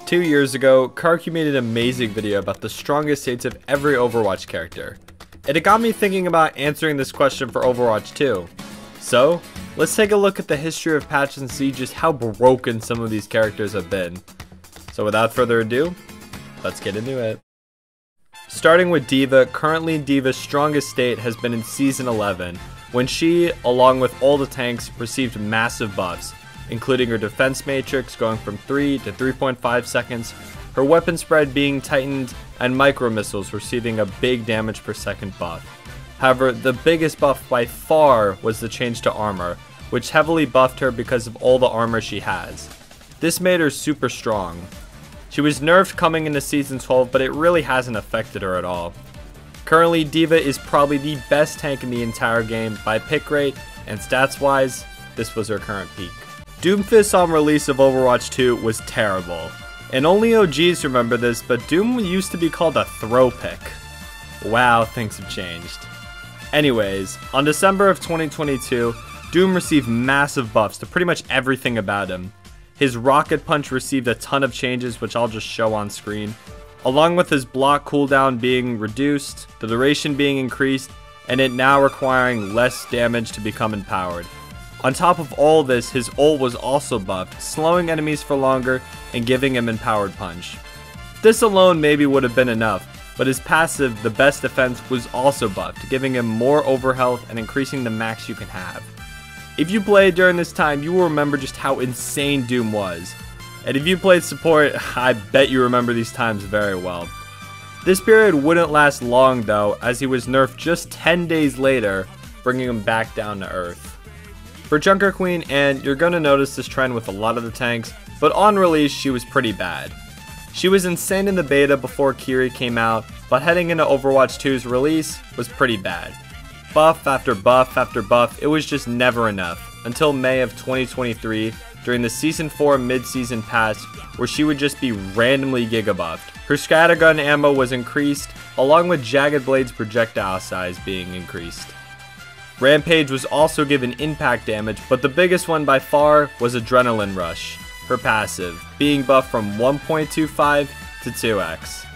2 years ago, Karki made an amazing video about the strongest states of every Overwatch character. And it got me thinking about answering this question for Overwatch 2. So, let's take a look at the history of patches and see just how broken some of these characters have been. So without further ado, let's get into it. Starting with D.Va, currently D.Va's strongest state has been in Season 11, when she, along with all the tanks, received massive buffs, including her defense matrix going from 3 to 3.5 seconds, her weapon spread being tightened, and micro missiles receiving a big damage per second buff. However, the biggest buff by far was the change to armor, which heavily buffed her because of all the armor she has. This made her super strong. She was nerfed coming into Season 12, but it really hasn't affected her at all. Currently, D.Va is probably the best tank in the entire game by pick rate, and stats wise, this was her current peak. Doomfist on release of Overwatch 2 was terrible, and only OGs remember this, but Doom used to be called a throw pick. Wow, things have changed. Anyways, on December of 2022, Doom received massive buffs to pretty much everything about him. His rocket punch received a ton of changes, which I'll just show on screen, along with his block cooldown being reduced, the duration being increased, and it now requiring less damage to become empowered. On top of all this, his ult was also buffed, slowing enemies for longer and giving him empowered punch. This alone maybe would have been enough, but his passive, the best defense, was also buffed, giving him more overhealth and increasing the max you can have. If you played during this time, you will remember just how insane Doom was. And if you played support, I bet you remember these times very well. This period wouldn't last long though, as he was nerfed just 10 days later, bringing him back down to earth. For Junker Queen, and you're going to notice this trend with a lot of the tanks, but on release she was pretty bad. She was insane in the beta before Kiri came out, but heading into Overwatch 2's release was pretty bad. Buff after buff after buff, it was just never enough, until May of 2023 during the Season 4 mid-season patch where she would just be randomly giga-buffed. Her scattergun ammo was increased, along with Jagged Blade's projectile size being increased. Rampage was also given impact damage, but the biggest one by far was Adrenaline Rush, her passive, being buffed from 1.25 to 2x.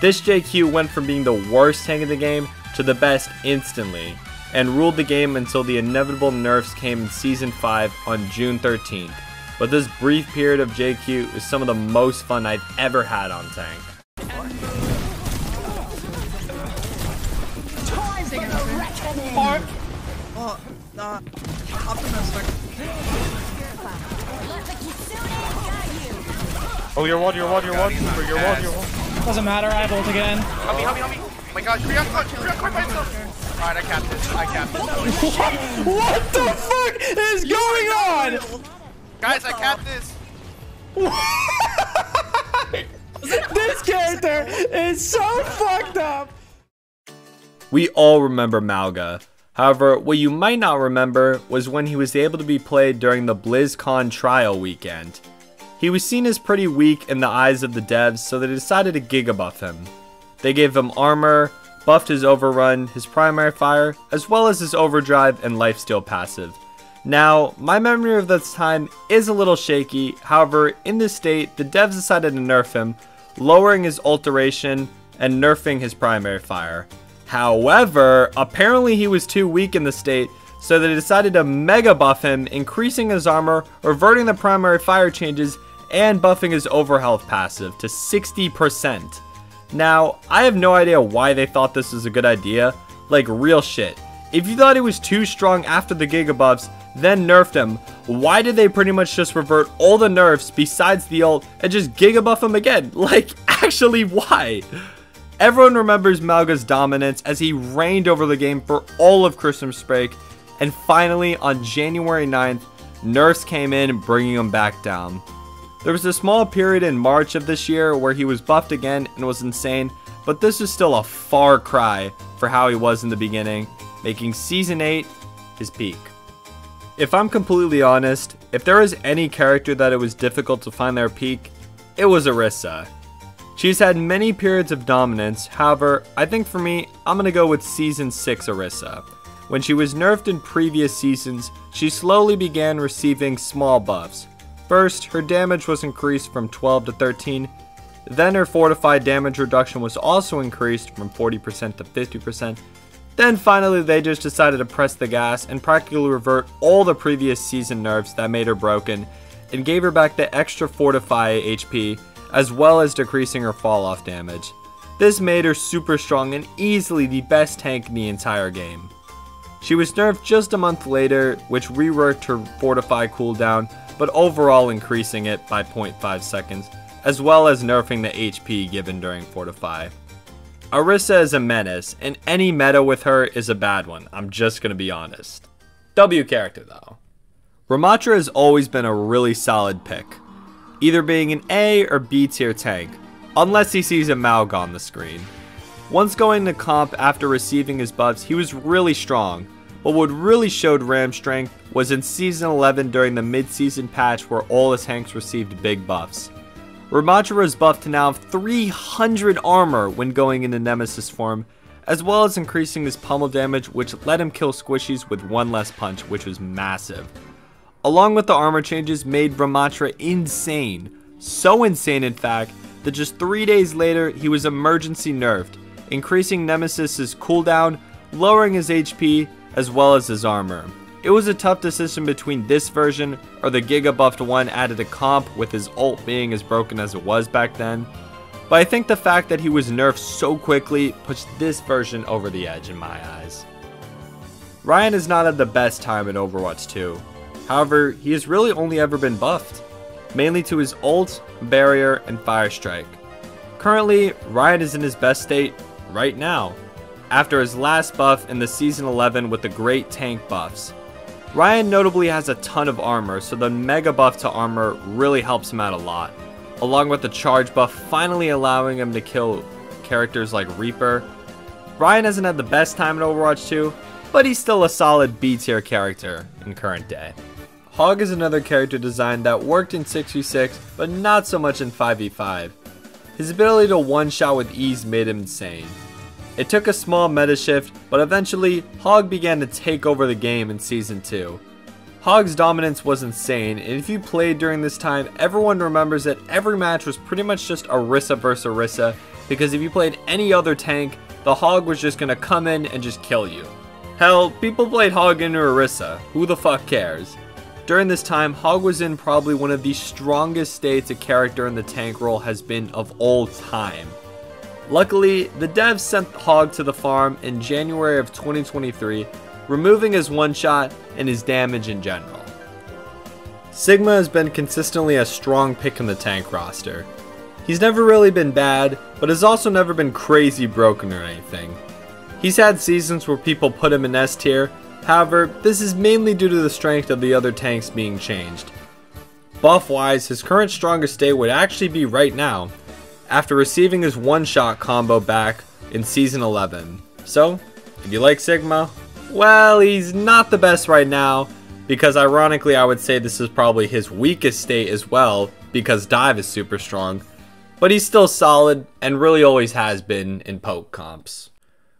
This JQ went from being the worst tank in the game to the best instantly, and ruled the game until the inevitable nerfs came in Season 5 on June 13th, but this brief period of JQ is some of the most fun I've ever had on tank. Oh, you're one. Doesn't matter, I have ult again. Help me. Oh my gosh, Creon caught by himself. Alright, I capped this. What the fuck is going on? Guys, I capped this. This character is so fucked up. We all remember Mauga. However, what you might not remember was when he was able to be played during the BlizzCon trial weekend. He was seen as pretty weak in the eyes of the devs, so they decided to giga-buff him. They gave him armor, buffed his overrun, his primary fire, as well as his overdrive and lifesteal passive. Now, my memory of this time is a little shaky, however, in this state, the devs decided to nerf him, lowering his ult duration and nerfing his primary fire. However, apparently he was too weak in the state, so they decided to mega buff him, increasing his armor, reverting the primary fire changes, and buffing his overhealth passive to 60%. Now, I have no idea why they thought this was a good idea, like real shit. If you thought he was too strong after the giga buffs, then nerfed him, why did they pretty much just revert all the nerfs besides the ult and just giga buff him again? Like, actually, why? Everyone remembers Mauga's dominance as he reigned over the game for all of Christmas break, and finally on January 9th, nerfs came in bringing him back down. There was a small period in March of this year where he was buffed again and was insane, but this is still a far cry for how he was in the beginning, making Season 8 his peak. If I'm completely honest, if there was any character that it was difficult to find their peak, it was Orisa. She's had many periods of dominance, however, I think for me, I'm gonna go with Season 6 Orisa. When she was nerfed in previous seasons, she slowly began receiving small buffs. First, her damage was increased from 12 to 13, then her fortified damage reduction was also increased from 40% to 50%, then finally they just decided to press the gas and practically revert all the previous season nerfs that made her broken, and gave her back the extra fortify HP, as well as decreasing her fall off damage. This made her super strong and easily the best tank in the entire game. She was nerfed just a month later, which reworked her fortify cooldown, but overall increasing it by 0.5 seconds, as well as nerfing the HP given during fortify. Orisa is a menace, and any meta with her is a bad one, I'm just gonna be honest. W character though. Ramattra has always been a really solid pick, either being an A or B tier tank, unless he sees a Maug on the screen. Once going to comp after receiving his buffs, he was really strong, but what really showed Ram's strength was in Season 11 during the mid-season patch where all the tanks received big buffs. Ramattra was buffed to now have 300 armor when going into Nemesis form, as well as increasing his pummel damage, which let him kill squishies with one less punch, which was massive. Along with the armor changes made Ramattra insane, so insane in fact that just 3 days later he was emergency nerfed, increasing Nemesis's cooldown, lowering his HP, as well as his armor. It was a tough decision between this version or the Giga buffed one added to comp with his ult being as broken as it was back then, but I think the fact that he was nerfed so quickly pushed this version over the edge in my eyes. Ryan has not had the best time in Overwatch 2, however he has really only ever been buffed, mainly to his ult, barrier, and fire strike. Currently, Ryan is in his best state right now, after his last buff in the Season 11 with the great tank buffs. Ryan notably has a ton of armor, so the mega buff to armor really helps him out a lot, along with the charge buff finally allowing him to kill characters like Reaper. Ryan hasn't had the best time in Overwatch 2, but he's still a solid B tier character in current day. Hog is another character design that worked in 6v6, but not so much in 5v5. His ability to one-shot with ease made him insane. It took a small meta shift, but eventually, Hog began to take over the game in Season 2. Hog's dominance was insane, and if you played during this time, everyone remembers that every match was pretty much just Orisa vs Orisa, because if you played any other tank, the Hog was just gonna come in and just kill you. Hell, people played Hog into Orisa, who the fuck cares? During this time, Hog was in probably one of the strongest states a character in the tank role has been of all time. Luckily, the devs sent Hog to the farm in January of 2023, removing his one-shot and his damage in general. Sigma has been consistently a strong pick in the tank roster. He's never really been bad, but has also never been crazy broken or anything. He's had seasons where people put him in S tier, however, this is mainly due to the strength of the other tanks being changed. Buff-wise, his current strongest state would actually be right now, after receiving his one-shot combo back in Season 11. So, if you like Sigma, well, he's not the best right now, because ironically I would say this is probably his weakest state as well, because Dive is super strong, but he's still solid, and really always has been in poke comps.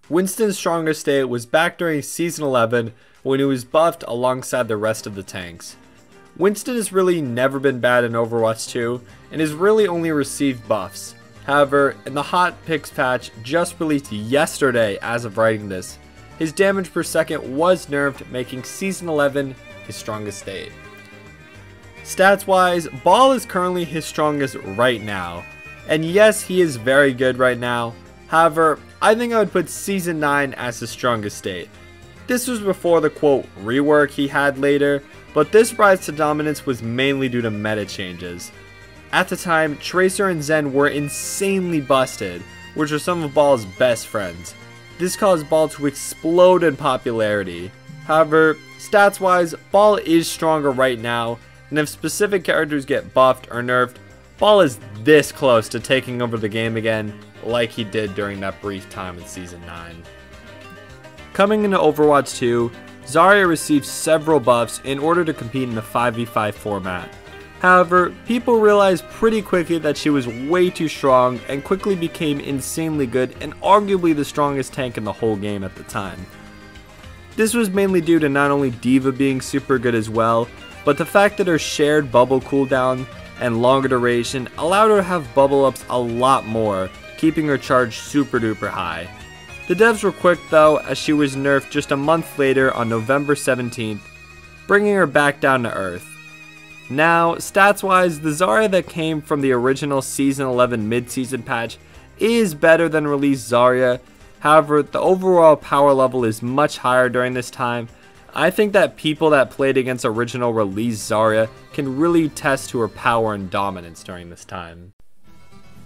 Winston's strongest state was back during Season 11, when he was buffed alongside the rest of the tanks. Winston has really never been bad in Overwatch 2, and has really only received buffs. However, in the Hot Picks patch just released yesterday as of writing this, his damage per second was nerfed, making Season 11 his strongest state. Stats wise, Ball is currently his strongest right now, and yes, he is very good right now. However, I think I would put Season 9 as his strongest state. This was before the quote rework he had later, but this rise to dominance was mainly due to meta changes. At the time, Tracer and Zen were insanely busted, which are some of Ball's best friends. This caused Ball to explode in popularity. However, stats wise, Ball is stronger right now, and if specific characters get buffed or nerfed, Ball is this close to taking over the game again, like he did during that brief time in Season 9. Coming into Overwatch 2, Zarya received several buffs in order to compete in the 5v5 format. However, people realized pretty quickly that she was way too strong and quickly became insanely good and arguably the strongest tank in the whole game at the time. This was mainly due to not only D.Va being super good as well, but the fact that her shared bubble cooldown and longer duration allowed her to have bubble ups a lot more, keeping her charge super duper high. The devs were quick though, as she was nerfed just a month later on November 17th, bringing her back down to earth. Now, stats wise, the Zarya that came from the original Season 11 mid-season patch is better than released Zarya. However, the overall power level is much higher during this time. I think that people that played against original release Zarya can really test to her power and dominance during this time.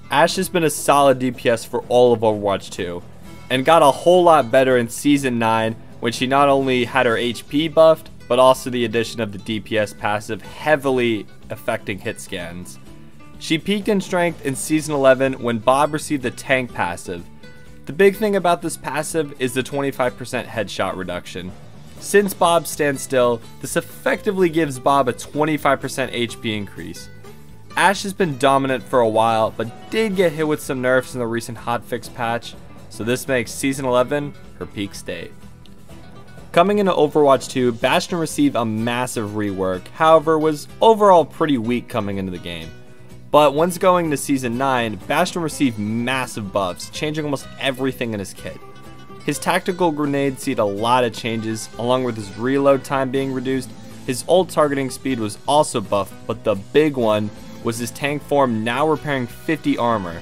Ashe has been a solid DPS for all of Overwatch 2, and got a whole lot better in Season 9 when she not only had her HP buffed, but also the addition of the DPS passive heavily affecting hit scans. She peaked in strength in Season 11 when Bob received the tank passive. The big thing about this passive is the 25% headshot reduction. Since Bob stands still, this effectively gives Bob a 25% HP increase. Ashe has been dominant for a while, but did get hit with some nerfs in the recent hotfix patch, so this makes Season 11 her peak state. Coming into Overwatch 2, Bastion received a massive rework, however was overall pretty weak coming into the game. But once going to Season 9, Bastion received massive buffs, changing almost everything in his kit. His tactical grenade see a lot of changes, along with his reload time being reduced. His ult targeting speed was also buffed, but the big one was his tank form now repairing 50 armor.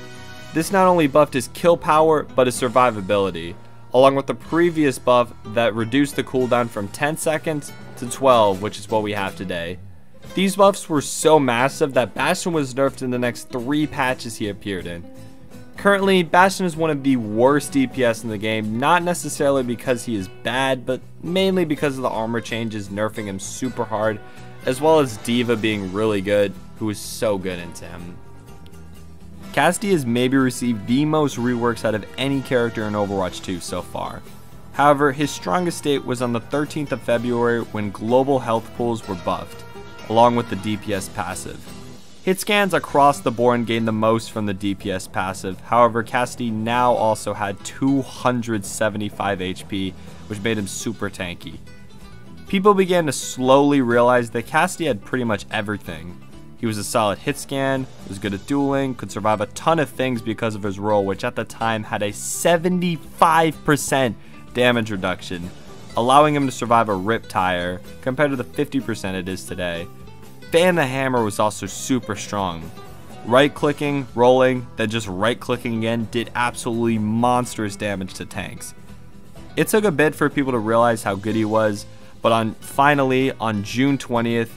This not only buffed his kill power, but his survivability, along with the previous buff that reduced the cooldown from 10 seconds to 12, which is what we have today. These buffs were so massive that Bastion was nerfed in the next 3 patches he appeared in. Currently, Bastion is one of the worst DPS in the game, not necessarily because he is bad, but mainly because of the armor changes nerfing him super hard, as well as D.Va being really good, who is so good into him. Cassidy has maybe received the most reworks out of any character in Overwatch 2 so far. However, his strongest state was on the 13th of February when global health pools were buffed, along with the DPS passive. Hit scans across the board gained the most from the DPS passive, however Cassidy now also had 275 HP, which made him super tanky. People began to slowly realize that Cassidy had pretty much everything. He was a solid hit scan, was good at dueling, could survive a ton of things because of his role, which at the time had a 75% damage reduction, allowing him to survive a rip tire compared to the 50% it is today. Fan the Hammer was also super strong. Right clicking, rolling, then just right clicking again did absolutely monstrous damage to tanks. It took a bit for people to realize how good he was, but finally on June 20th,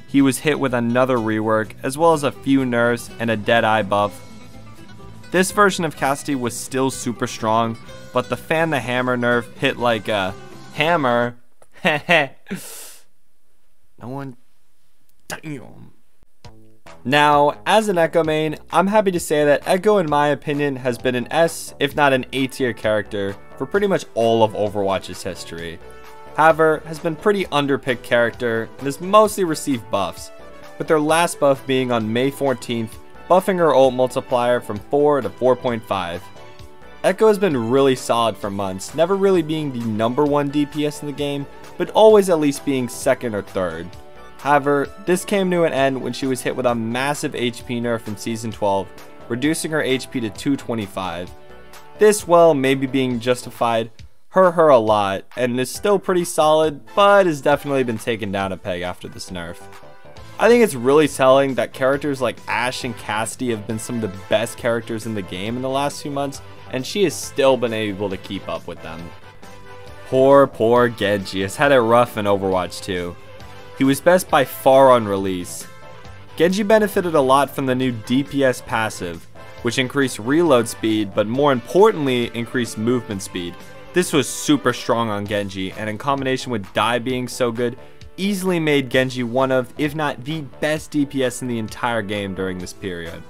he was hit with another rework, as well as a few nerfs and a Deadeye buff. This version of Cassidy was still super strong, but the Fan the Hammer nerf hit like a hammer. No one. Damn. Now, as an Echo main, I'm happy to say that Echo, in my opinion, has been an S, if not an A tier character for pretty much all of Overwatch's history. However, has been pretty underpicked character and has mostly received buffs, with their last buff being on May 14th, buffing her ult multiplier from 4 to 4.5. Echo has been really solid for months, never really being the #1 DPS in the game, but always at least being second or third. However, this came to an end when she was hit with a massive HP nerf in Season 12, reducing her HP to 225. This, well, maybe being justified, hurt her a lot, and is still pretty solid, but has definitely been taken down a peg after this nerf. I think it's really telling that characters like Ashe and Cassidy have been some of the best characters in the game in the last few months, and she has still been able to keep up with them. Poor Genji has had it rough in Overwatch 2. He was best by far on release. Genji benefited a lot from the new DPS passive, which increased reload speed, but more importantly, increased movement speed. This was super strong on Genji, and in combination with Dai being so good, easily made Genji one of, if not the best DPS in the entire game during this period.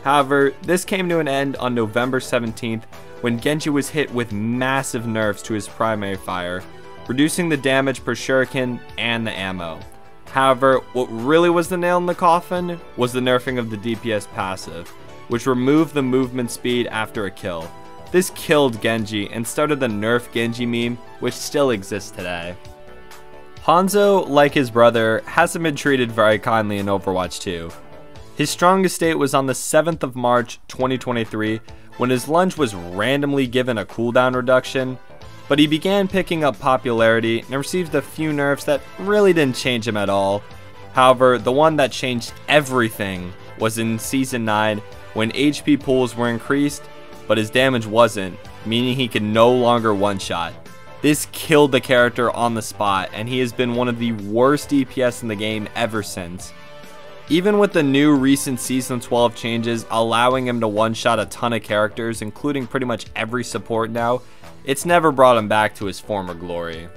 However, this came to an end on November 17th when Genji was hit with massive nerfs to his primary fire, reducing the damage per shuriken and the ammo. However, what really was the nail in the coffin was the nerfing of the DPS passive, which removed the movement speed after a kill. This killed Genji and started the nerf Genji meme, which still exists today. Hanzo, like his brother, hasn't been treated very kindly in Overwatch 2. His strongest state was on the 7th of March 2023 when his lunge was randomly given a cooldown reduction, but he began picking up popularity and received a few nerfs that really didn't change him at all. However, the one that changed everything was in Season 9 when HP pools were increased, but his damage wasn't, meaning he could no longer one-shot. This killed the character on the spot, and he has been one of the worst DPS in the game ever since. Even with the new recent Season 12 changes allowing him to one-shot a ton of characters, including pretty much every support now, it's never brought him back to his former glory.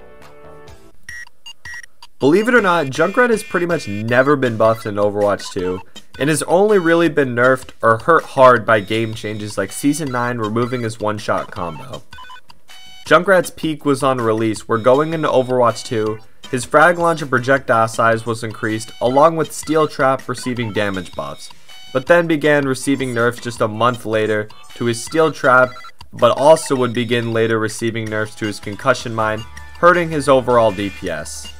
Believe it or not, Junkrat has pretty much never been buffed in Overwatch 2, and has only really been nerfed or hurt hard by game changes like Season 9 removing his one-shot combo. Junkrat's peak was on release, where going into Overwatch 2, his frag launch and projectile size was increased, along with Steel Trap receiving damage buffs, but then began receiving nerfs just a month later to his Steel Trap, but also would begin later receiving nerfs to his Concussion Mine, hurting his overall DPS.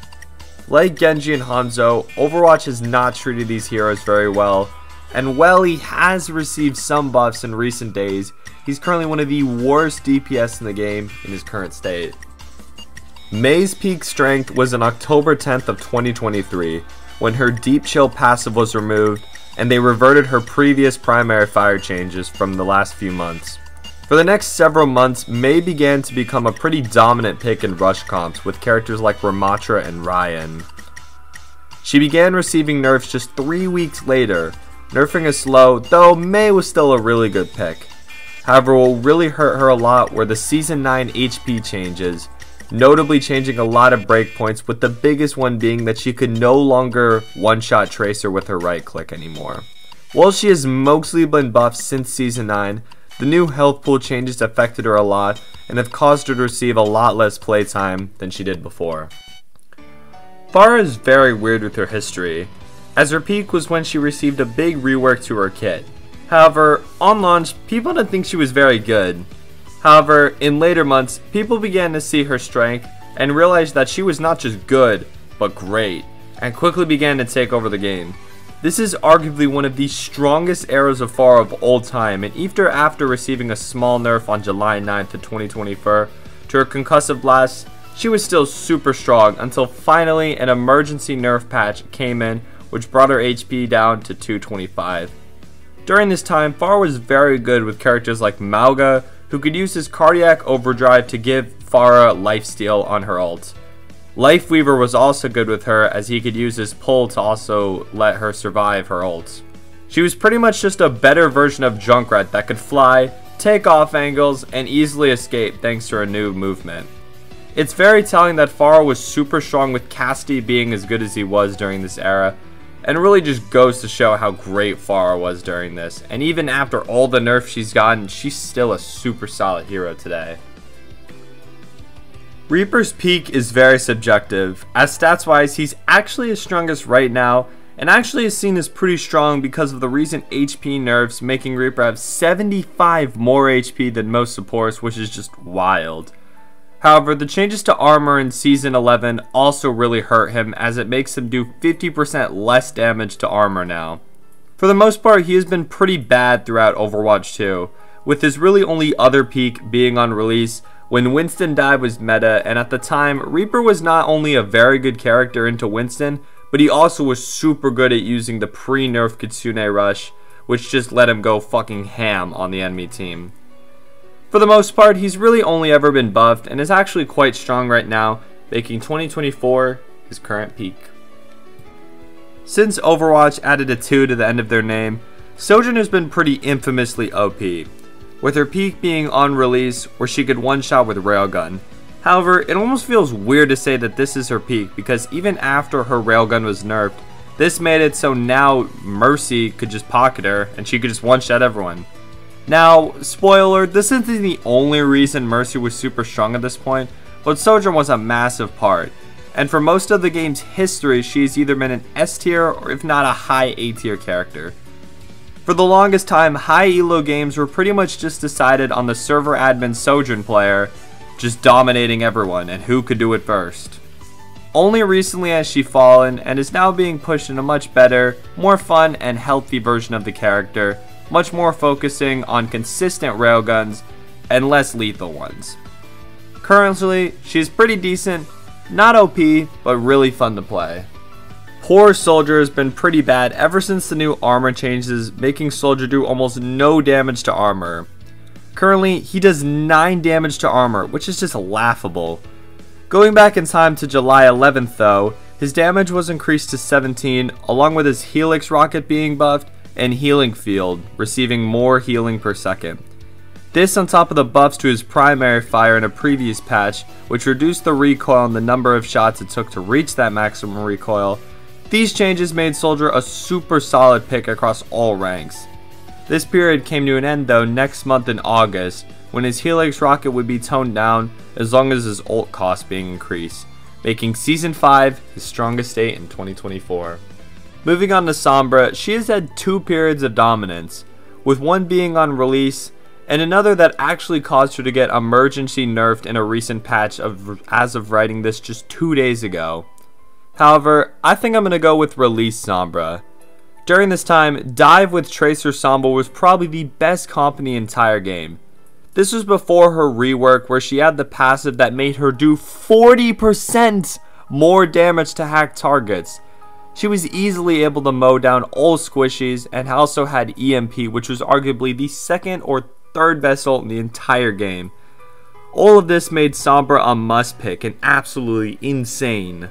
Like Genji and Hanzo, Overwatch has not treated these heroes very well, and while he has received some buffs in recent days, he's currently one of the worst DPS in the game in his current state. Mei's peak strength was on October 10th of 2023, when her Deep Chill passive was removed, and they reverted her previous primary fire changes from the last few months. For the next several months, Mei began to become a pretty dominant pick in rush comps with characters like Ramattra and Ryan. She began receiving nerfs just 3 weeks later, nerfing is slow, though Mei was still a really good pick. However, what will really hurt her a lot were the Season 9 HP changes, notably changing a lot of breakpoints, with the biggest one being that she could no longer one-shot Tracer with her right click anymore. While she has mostly been buffed since Season 9, the new health pool changes affected her a lot and have caused her to receive a lot less playtime than she did before. Pharah is very weird with her history, as her peak was when she received a big rework to her kit. However, on launch, people didn't think she was very good. However, in later months, people began to see her strength and realized that she was not just good, but great, and quickly began to take over the game. This is arguably one of the strongest eras of Pharah of all time, and even after receiving a small nerf on July 9th of 2024 to her concussive blast, she was still super strong until finally an emergency nerf patch came in, which brought her HP down to 225. During this time, Pharah was very good with characters like Mauga, who could use his Cardiac Overdrive to give Pharah lifesteal on her ult. Lifeweaver was also good with her, as he could use his pull to also let her survive her ult. She was pretty much just a better version of Junkrat that could fly, take off angles, and easily escape thanks to her new movement. It's very telling that Pharah was super strong with Cassidy being as good as he was during this era, and it really just goes to show how great Pharah was during this, and even after all the nerfs she's gotten, she's still a super solid hero today. Reaper's peak is very subjective, as stats wise he's actually his strongest right now, and actually is seen as pretty strong because of the recent HP nerfs, making Reaper have 75 more HP than most supports, which is just wild. However, the changes to armor in Season 11 also really hurt him, as it makes him do 50% less damage to armor now. For the most part, he has been pretty bad throughout Overwatch 2, with his really only other peak being on release when Winston died was meta, and at the time, Reaper was not only a very good character into Winston, but he also was super good at using the pre-nerf Kitsune Rush, which just let him go fucking ham on the enemy team. For the most part, he's really only ever been buffed, and is actually quite strong right now, making 2024 his current peak. Since Overwatch added a 2 to the end of their name, Sojourn has been pretty infamously OP, with her peak being on release where she could one-shot with Railgun. However, it almost feels weird to say that this is her peak, because even after her Railgun was nerfed, this made it so now Mercy could just pocket her and she could just one-shot everyone. Now, spoiler, this isn't the only reason Mercy was super strong at this point, but Sojourn was a massive part. And for most of the game's history, she's either been an S tier or if not a high A tier character. For the longest time, high elo games were pretty much just decided on the server admin Sojourn player just dominating everyone and who could do it first. Only recently has she fallen and is now being pushed in a much better, more fun and healthy version of the character, much more focusing on consistent railguns and less lethal ones. Currently, she's pretty decent, not OP, but really fun to play. Poor Soldier has been pretty bad ever since the new armor changes, making Soldier do almost no damage to armor. Currently, he does 9 damage to armor, which is just laughable. Going back in time to July 11th though, his damage was increased to 17, along with his Helix rocket being buffed and Healing Field, receiving more healing per second. This on top of the buffs to his primary fire in a previous patch, which reduced the recoil and the number of shots it took to reach that maximum recoil. These changes made Soldier a super solid pick across all ranks. This period came to an end though next month in August, when his Helix rocket would be toned down as long as his ult cost being increased, making Season 5 his strongest state in 2024. Moving on to Sombra, she has had 2 periods of dominance, with one being on release and another that actually caused her to get emergency nerfed in a recent patch as of writing this just 2 days ago. However, I think I'm going to go with release Sombra. During this time, Dive with Tracer Sombra was probably the best comp in the entire game. This was before her rework where she had the passive that made her do 40% more damage to hacked targets. She was easily able to mow down all squishies and also had EMP, which was arguably the 2nd or 3rd best ult in the entire game. All of this made Sombra a must pick and absolutely insane.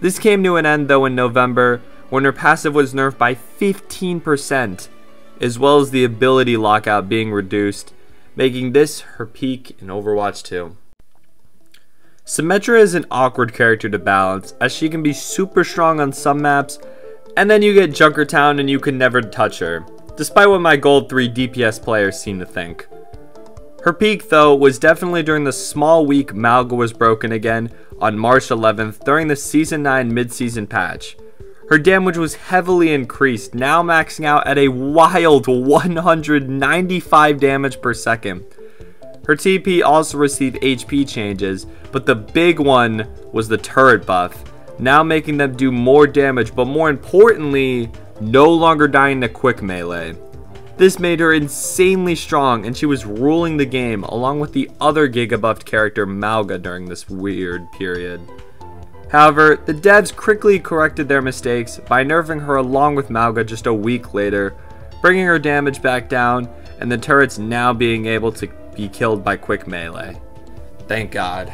This came to an end though in November when her passive was nerfed by 15%, as well as the ability lockout being reduced, making this her peak in Overwatch 2. Symmetra is an awkward character to balance, as she can be super strong on some maps, and then you get Junkertown and you can never touch her, despite what my Gold 3 DPS players seem to think. Her peak though was definitely during the small week Malga was broken again on March 11th during the Season 9 mid-season patch. Her damage was heavily increased, now maxing out at a wild 195 damage per second. Her TP also received HP changes, but the big one was the turret buff, now making them do more damage, but more importantly, no longer dying to quick melee. This made her insanely strong, and she was ruling the game along with the other Giga buffed character Malga during this weird period. However, the devs quickly corrected their mistakes by nerfing her along with Malga just a week later, bringing her damage back down, and the turrets now being able to be killed by quick melee. Thank God.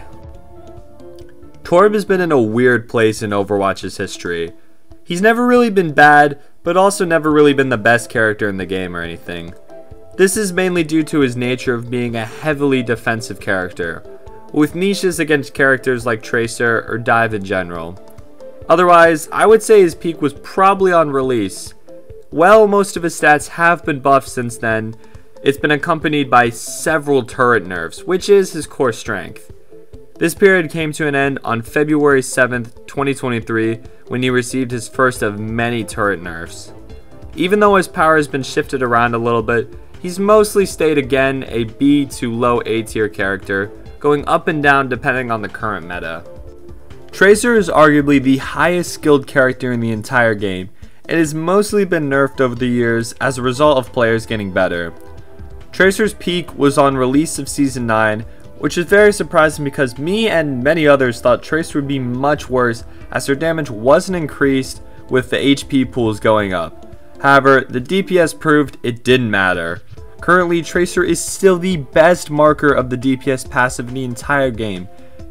Torb has been in a weird place in Overwatch's history. He's never really been bad, but also never really been the best character in the game or anything. This is mainly due to his nature of being a heavily defensive character, with niches against characters like Tracer or Dive in general. Otherwise, I would say his peak was probably on release. While most of his stats have been buffed since then, it's been accompanied by several turret nerfs, which is his core strength. This period came to an end on February 7th, 2023, when he received his first of many turret nerfs. Even though his power has been shifted around a little bit, he's mostly stayed again a B to low A tier character, going up and down depending on the current meta. Tracer is arguably the highest skilled character in the entire game, and has mostly been nerfed over the years as a result of players getting better. Tracer's peak was on release of Season 9, which is very surprising because me and many others thought Tracer would be much worse as her damage wasn't increased with the HP pools going up. However, the DPS proved it didn't matter. Currently, Tracer is still the best marker of the DPS passive in the entire game,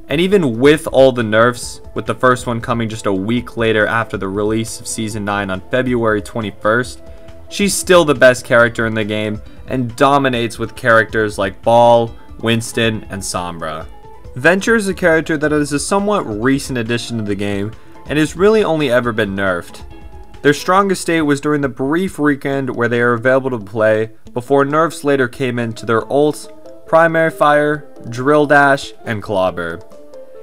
and even with all the nerfs, with the first one coming just a week later after the release of Season 9 on February 21st, she's still the best character in the game and dominates with characters like Ball, Winston, and Sombra. Venture is a character that is a somewhat recent addition to the game and has really only ever been nerfed. Their strongest state was during the brief weekend where they are available to play before nerfs later came into their ult, primary fire, drill dash, and clobber.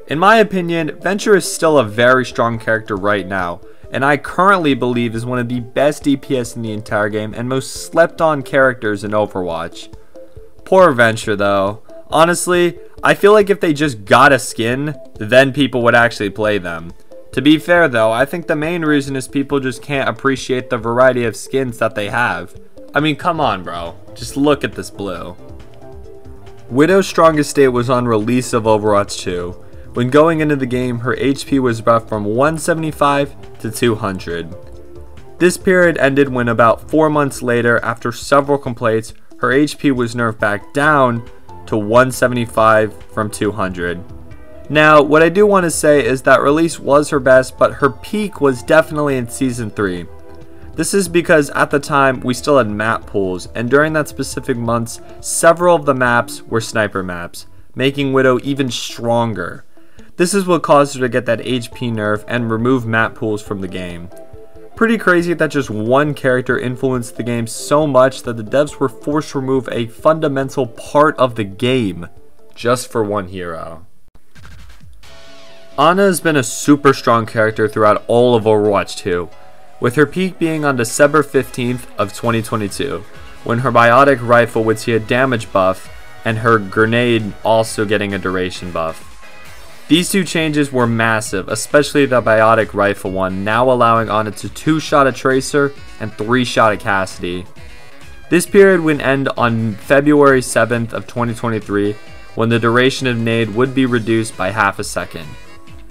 In my opinion, Venture is still a very strong character right now, and I currently believe is one of the best DPS in the entire game and most slept on characters in Overwatch. Poor Venture though. Honestly, I feel like if they just got a skin, then people would actually play them. To be fair though, I think the main reason is people just can't appreciate the variety of skins that they have. I mean, come on bro, just look at this blue. Widow's strongest state was on release of Overwatch 2. When going into the game, her HP was buffed from 175 to 200. This period ended when about 4 months later, after several complaints, her HP was nerfed back down to 175 from 200. Now, what I do want to say is that release was her best, but her peak was definitely in Season 3. This is because at the time, we still had map pools, and during that specific months, several of the maps were sniper maps, making Widow even stronger. This is what caused her to get that HP nerf and remove map pools from the game. Pretty crazy that just one character influenced the game so much that the devs were forced to remove a fundamental part of the game, just for one hero. Ana has been a super strong character throughout all of Overwatch 2, with her peak being on December 15th of 2022, when her biotic rifle would see a damage buff, and her grenade also getting a duration buff. These two changes were massive, especially the biotic rifle one, now allowing Ana to 2-shot a Tracer and 3-shot a Cassidy. This period would end on February 7th of 2023, when the duration of nade would be reduced by half a second.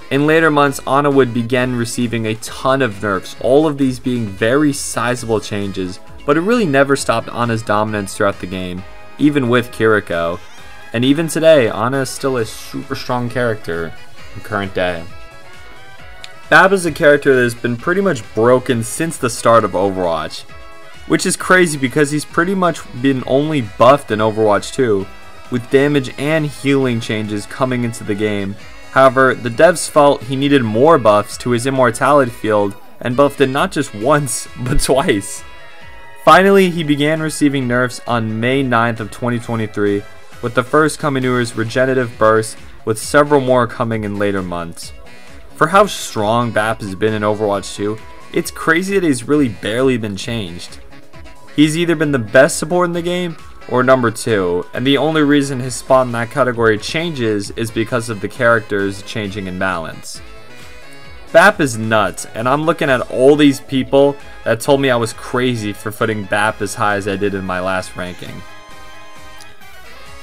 In later months, Ana would begin receiving a ton of nerfs, all of these being very sizable changes, but it really never stopped Ana's dominance throughout the game, even with Kiriko. And even today, Ana is still a super strong character in current day. Bap is a character that has been pretty much broken since the start of Overwatch, which is crazy because he's pretty much been only buffed in Overwatch 2, with damage and healing changes coming into the game. However, the devs felt he needed more buffs to his immortality field and buffed it not just once, but twice. Finally, he began receiving nerfs on May 9th of 2023, with the first coming to his regenerative burst, with several more coming in later months. For how strong Bap has been in Overwatch 2, it's crazy that he's really barely been changed. He's either been the best support in the game, or number 2, and the only reason his spot in that category changes is because of the characters changing in balance. Bap is nuts, and I'm looking at all these people that told me I was crazy for putting Bap as high as I did in my last ranking.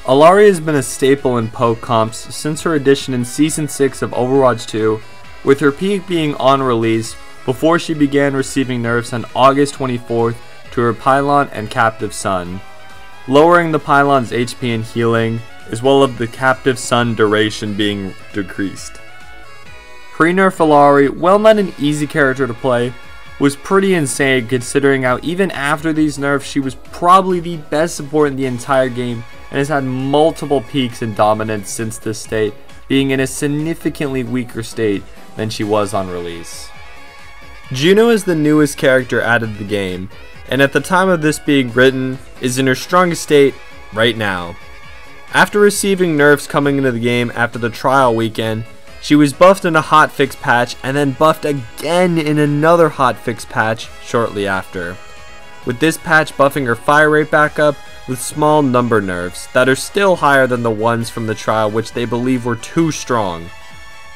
Illari has been a staple in poke comps since her addition in Season 6 of Overwatch 2, with her peak being on release before she began receiving nerfs on August 24th to her Pylon and Captive Sun, lowering the Pylon's HP and healing, as well as the Captive Sun duration being decreased. Pre-nerf Illari, while not an easy character to play, was pretty insane considering how even after these nerfs she was probably the best support in the entire game and has had multiple peaks in dominance since this state, being in a significantly weaker state than she was on release. Juno is the newest character added to the game, and at the time of this being written, is in her strongest state right now. After receiving nerfs coming into the game after the trial weekend, she was buffed in a hotfix patch and then buffed again in another hotfix patch shortly after, with this patch buffing her fire rate back up with small number nerfs that are still higher than the ones from the trial which they believe were too strong.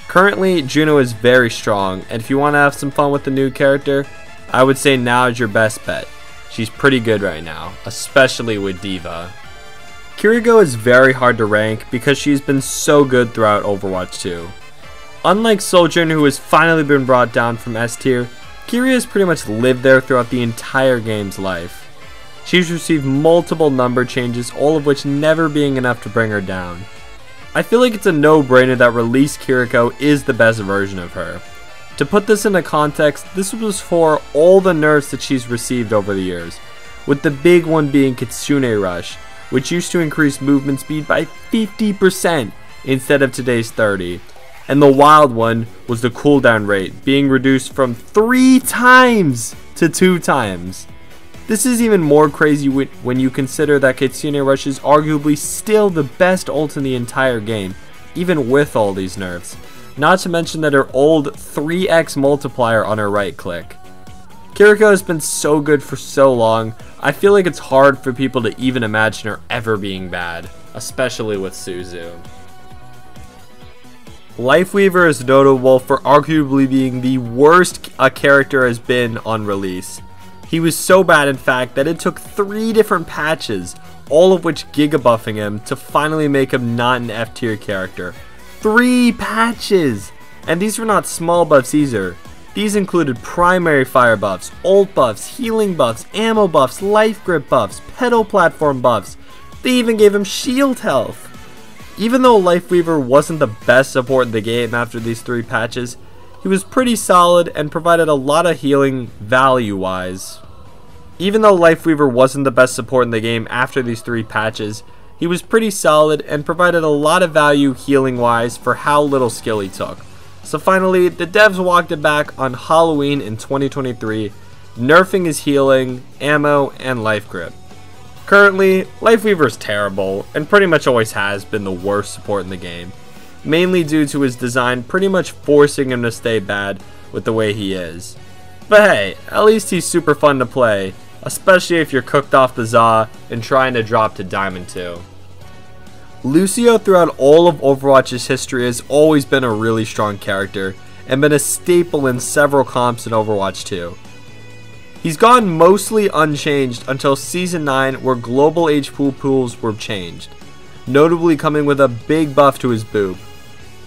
Currently, Juno is very strong, and if you want to have some fun with the new character, I would say now is your best bet. She's pretty good right now, especially with D.Va. Kiriko is very hard to rank because she's been so good throughout Overwatch 2. Unlike Sojourn, who has finally been brought down from S tier, Kiri has pretty much lived there throughout the entire game's life. She's received multiple number changes, all of which never being enough to bring her down. I feel like it's a no-brainer that released Kiriko is the best version of her. To put this into context, this was for all the nerfs that she's received over the years, with the big one being Kitsune Rush, which used to increase movement speed by 50% instead of today's 30%. And the wild one was the cooldown rate, being reduced from 3 times to 2 times. This is even more crazy when you consider that Kitsune Rush is arguably still the best ult in the entire game, even with all these nerfs. Not to mention that her old 3x multiplier on her right click. Kiriko has been so good for so long, I feel like it's hard for people to even imagine her ever being bad, especially with Suzu. Lifeweaver is notable for arguably being the worst a character has been on release. He was so bad in fact that it took 3 different patches, all of which giga-buffing him to finally make him not an F tier character. 3 patches! And these were not small buffs either. These included primary fire buffs, ult buffs, healing buffs, ammo buffs, life grip buffs, pedal platform buffs. They even gave him shield health. Even though Lifeweaver wasn't the best support in the game after these 3 patches, he was pretty solid and provided a lot of healing value-wise. Even though Lifeweaver wasn't the best support in the game after these 3 patches, he was pretty solid and provided a lot of value healing-wise for how little skill he took. So finally, the devs walked it back on Halloween in 2023, nerfing his healing, ammo, and life grip. Currently, Lifeweaver is terrible, and pretty much always has been the worst support in the game, mainly due to his design pretty much forcing him to stay bad with the way he is. But hey, at least he's super fun to play, especially if you're cooked off the Za and trying to drop to Diamond 2. Lucio throughout all of Overwatch's history has always been a really strong character, and been a staple in several comps in Overwatch 2. He's gone mostly unchanged until Season 9 where global HP pools were changed, notably coming with a big buff to his Boop.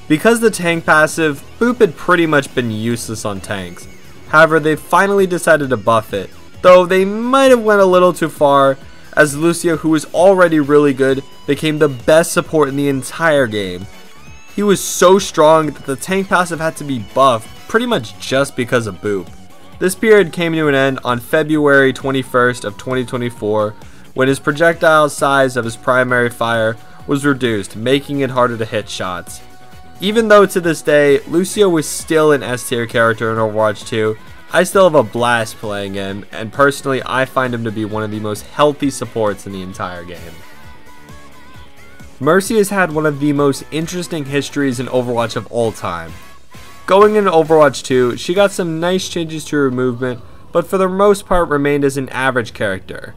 Because the tank passive, Boop had pretty much been useless on tanks. However, they finally decided to buff it, though they might have went a little too far, as Lucio, who was already really good, became the best support in the entire game. He was so strong that the tank passive had to be buffed pretty much just because of Boop. This period came to an end on February 21st of 2024 when his projectile size of his primary fire was reduced, making it harder to hit shots. Even though to this day, Lucio was still an S tier character in Overwatch 2, I still have a blast playing him, and personally I find him to be one of the most healthy supports in the entire game. Mercy has had one of the most interesting histories in Overwatch of all time. Going into Overwatch 2, she got some nice changes to her movement, but for the most part remained as an average character.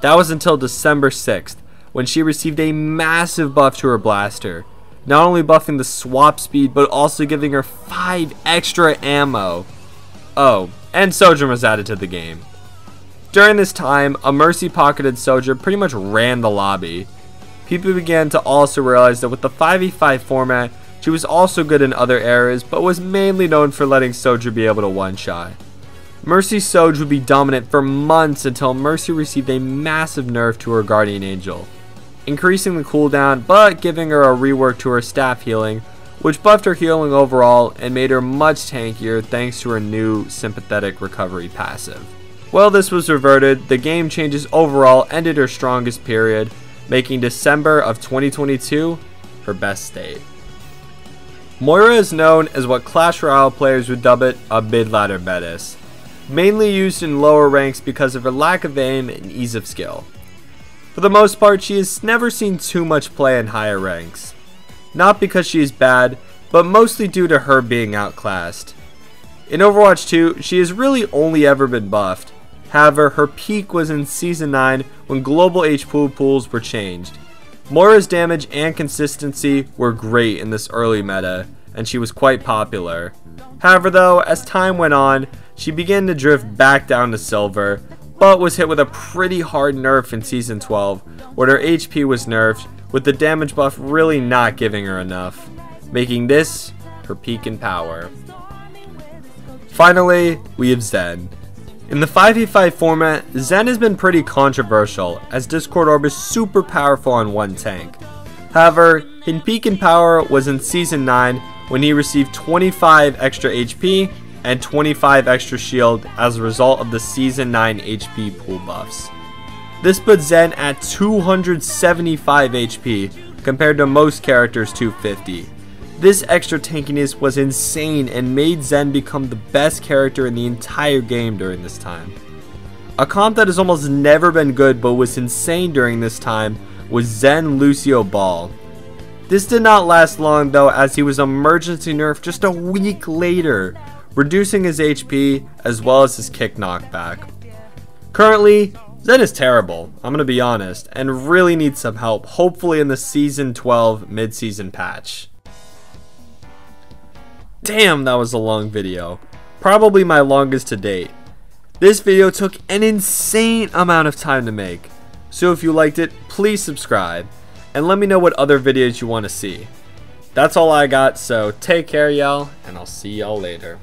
That was until December 6th, when she received a massive buff to her blaster, not only buffing the swap speed, but also giving her 5 extra ammo. Oh, and Sojourn was added to the game. During this time, a Mercy pocketed Sojourn pretty much ran the lobby. People began to also realize that with the 5v5 format, she was also good in other areas, but was mainly known for letting Sojourn be able to one-shot. Mercy's Soj would be dominant for months until Mercy received a massive nerf to her Guardian Angel, increasing the cooldown but giving her a rework to her staff healing, which buffed her healing overall and made her much tankier thanks to her new sympathetic recovery passive. While this was reverted, the game changes overall ended her strongest period, making December of 2022 her best state. Moira is known as what Clash Royale players would dub it a mid-ladder Metis, mainly used in lower ranks because of her lack of aim and ease of skill. For the most part, she has never seen too much play in higher ranks. Not because she is bad, but mostly due to her being outclassed. In Overwatch 2, she has really only ever been buffed. However, her peak was in Season 9 when global HP pools were changed. Moira's damage and consistency were great in this early meta, and she was quite popular. However though, as time went on, she began to drift back down to silver, but was hit with a pretty hard nerf in Season 12, where her HP was nerfed, with the damage buff really not giving her enough, making this her peak in power. Finally, we have Zen. In the 5v5 format, Zen has been pretty controversial, as Discord Orb is super powerful on one tank. However, his peak in power was in Season 9 when he received 25 extra HP and 25 extra shield as a result of the Season 9 HP pool buffs. This put Zen at 275 HP compared to most characters' 250. This extra tankiness was insane and made Zen become the best character in the entire game during this time. A comp that has almost never been good but was insane during this time was Zen Lucio Ball. This did not last long though, as he was emergency nerfed just a week later, reducing his HP as well as his kick knockback. Currently, Zen is terrible, I'm gonna be honest, and really needs some help, hopefully in the Season 12 mid-season patch. Damn, that was a long video. Probably my longest to date. This video took an insane amount of time to make. So if you liked it, please subscribe. And let me know what other videos you want to see. That's all I got, so take care y'all, and I'll see y'all later.